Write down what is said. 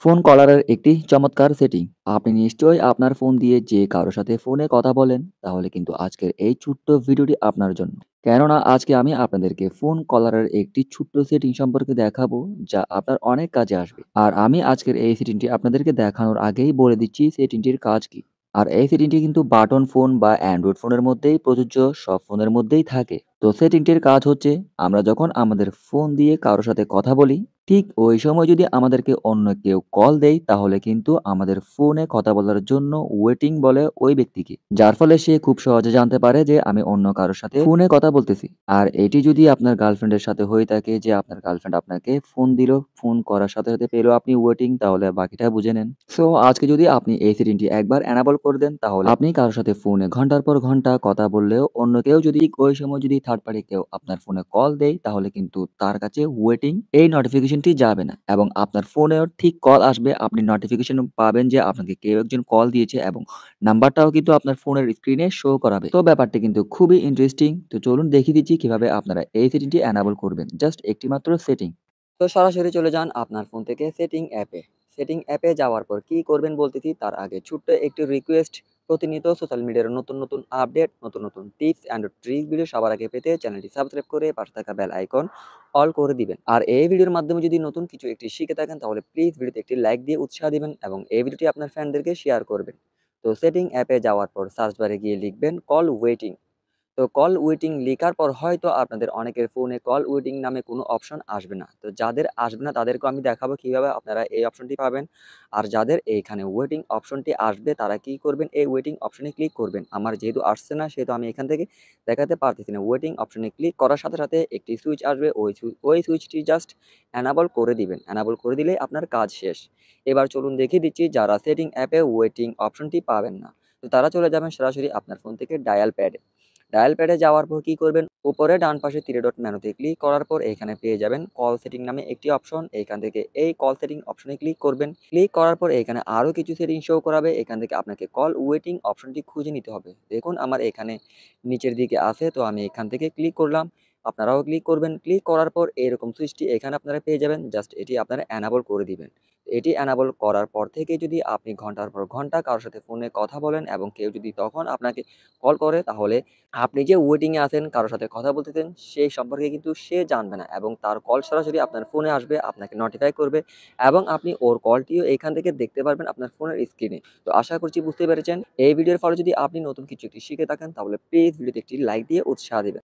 Phone কলারের একটি চমৎকার setting. আপনি নিশ্চয়ই আপনার ফোন দিয়ে যে কারো সাথে ফোনে কথা বলেন, তাহলে কিন্তু আজকের এই ছোট্ট ভিডিওটি আপনার জন্য। কেননা আজকে আমি আপনাদেরকে ফোন কলারের একটি ছোট্ট সেটিং সম্পর্কে দেখাবো, যা আপনার অনেক কাজে আসবে। আর আমি আজকের এই সেটিংটি আপনাদেরকে দেখানোর আগেই বলে দিচ্ছি সেটিংটির কাজ কি। আর এই সেটিংটি কিন্তু বাটন ফোন বা অ্যান্ড্রয়েড ফোনের মধ্যেই প্রযোজ্য, সব ফোনের মধ্যেই থাকে। তো সেটিংটির কাজ হচ্ছে, আমরা যখন আমাদের ফোন দিয়ে কারো সাথে কথা বলি, ঠিক ওই সময় যদি আমাদেরকে অন্য কেউ কল দেয়, তাহলে কিন্তু আমাদের ফোনে কথা বলার জন্য ওয়েটিং বলে ওই ব্যক্তিকে। যার ফলে সে খুব সহজে জানতে পারে যে আমি অন্য কারো সাথে ফোনে কথা বলতেছি। আর এটি যদি আপনার গার্লফ্রেন্ডের সাথে হয়ে থাকে যে আপনার গার্লফ্রেন্ড আপনাকে ফোন দিল, ফোন করার সাথে, সাথে পেলো আপনি ওয়েটিং, তাহলে বাকিটা বুঝে নেন। সো আজকে যদি আপনি এই সেটিংটি একবার এনাবল করে দেন, তাহলে আপনি কারো সাথে ফোনে ঘন্টার পর ঘন্টা কথা বললেও অন্য কেউ যদি ওই সময় যদি থার্ড পার্টি কেউ আপনার ফোনে কল দেয়, তাহলে কিন্তু তার কাছে ওয়েটিং এই নোটিফিকেশনটি যাবে না এবং আপনার ফোনেও ঠিক কল আসবে। আপনি নোটিফিকেশন পাবেন যে আপনাকে কেউ একজন কল দিয়েছে এবং নাম্বারটাও কিন্তু আপনার ফোনের স্ক্রিনে শো করাবে। তো ব্যাপারটি কিন্তু খুবই ইন্টারেস্টিং। তো চলুন দেখিয়ে দিচ্ছি কিভাবে আপনারা এই সেটিংটি এনাবল করবেন। জাস্ট একটি মাত্র সেটিং। তো সরাসরি চলে যান আপনার ফোন থেকে সেটিং অ্যাপে। সেটিং অ্যাপে যাওয়ার পর কি করবেন বলতেছি, তার আগে ছোট্ট একটি রিকোয়েস্ট। প্রতিনিয়ত সোশ্যাল মিডিয়ার নতুন, নতুন আপডেট, নতুন, নতুন টিপস অ্যান্ড ট্রিক ভিডিও সবার আগে পেতে চ্যানেলটি সাবস্ক্রাইব করে পাশে থাকা বেল আইকন অল করে দিবেন। আর এই ভিডিওর মাধ্যমে যদি নতুন কিছু একটি শিখে থাকেন, তাহলে প্লিজ ভিডিওতে একটি লাইক দিয়ে উৎসাহ দিবেন এবং এই ভিডিওটি আপনার ফ্রেন্ডদেরকে শেয়ার করবেন। তো সেটিং অ্যাপে যাওয়ার পর সার্চ বারে গিয়ে লিখবেন কল ওয়েটিং। তো কল ওয়েটিং লেখার পর হয়তো আপনাদের অনেকের ফোনে কল ওয়েটিং নামে কোনো অপশন আসবে না। তো যাদের আসবে না তাদেরকেও আমি দেখাবো কিভাবে আপনারা এই অপশনটি পাবেন। আর যাদের এইখানে ওয়েটিং অপশনটি আসবে, তারা কি করবেন, এই ওয়েটিং অপশনে ক্লিক করবেন। আমার যেহেতু আসছে না, সেহেতু আমি এখান থেকে দেখাতে পারতেছি না। ওয়েটিং অপশনে ক্লিক করার সাথে সাথে একটি সুইচ আসবে, ওই সুইচটি জাস্ট এনাবল করে দিবেন। এনাবল করে দিলেই আপনার কাজ শেষ। এবার চলুন দেখিয়ে দিচ্ছি যারা সেটিং অ্যাপে ওয়েটিং অপশনটি পাবেন না। তো তারা চলে যাবেন সরাসরি আপনার ফোন থেকে ডায়াল প্যাডে। ডায়াল প্যাডে যাওয়ার পর কি করবেন, উপরে ডান পাশে 3 ডট মেনুতে ক্লিক করার পর এখানে পেয়ে যাবেন কল সেটিং নামে একটি অপশন। এখান থেকে এই কল সেটিং অপশনে ক্লিক করবেন। ক্লিক করার পর এখানে আরো কিছু সেটিং শো করাবে। এখান থেকে আপনাকে কল ওয়েটিং অপশনটি খুঁজে নিতে হবে। দেখুন আমার এখানে নিচের দিকে আছে, তো আমি এখান থেকে ক্লিক করলাম। আপনারাও ক্লিক করবেন। ক্লিক করার পর এরকম সুইচটি এখানে আপনারা পেয়ে যাবেন। জাস্ট এটি আপনারা এনাবল করে দিবেন। এটি এনাবল করার পর থেকে যদি আপনি ঘন্টার পর ঘন্টা কারোর সাথে ফোনে কথা বলেন এবং কেউ যদি তখন আপনাকে কল করে, তাহলে আপনি যে ওয়েটিং এ আছেন, কারো সাথে কথা বলতেছেন, সেই সম্পর্কে কিন্তু সে জানবে না এবং তার কল সরাসরি আপনার ফোনে আসবে, আপনাকে নোটিফাই করবে এবং আপনি ওর কলটিও এখান থেকে দেখতে পারবেন আপনার ফোনের স্ক্রিনে। তো আশা করছি বুঝতে পেরেছেন। এই ভিডিওর ফলে যদি আপনি নতুন কিছু একটি শিখে থাকেন, তাহলে প্লিজ ভিডিওতে একটি লাইক দিয়ে উৎসাহ দিবেন।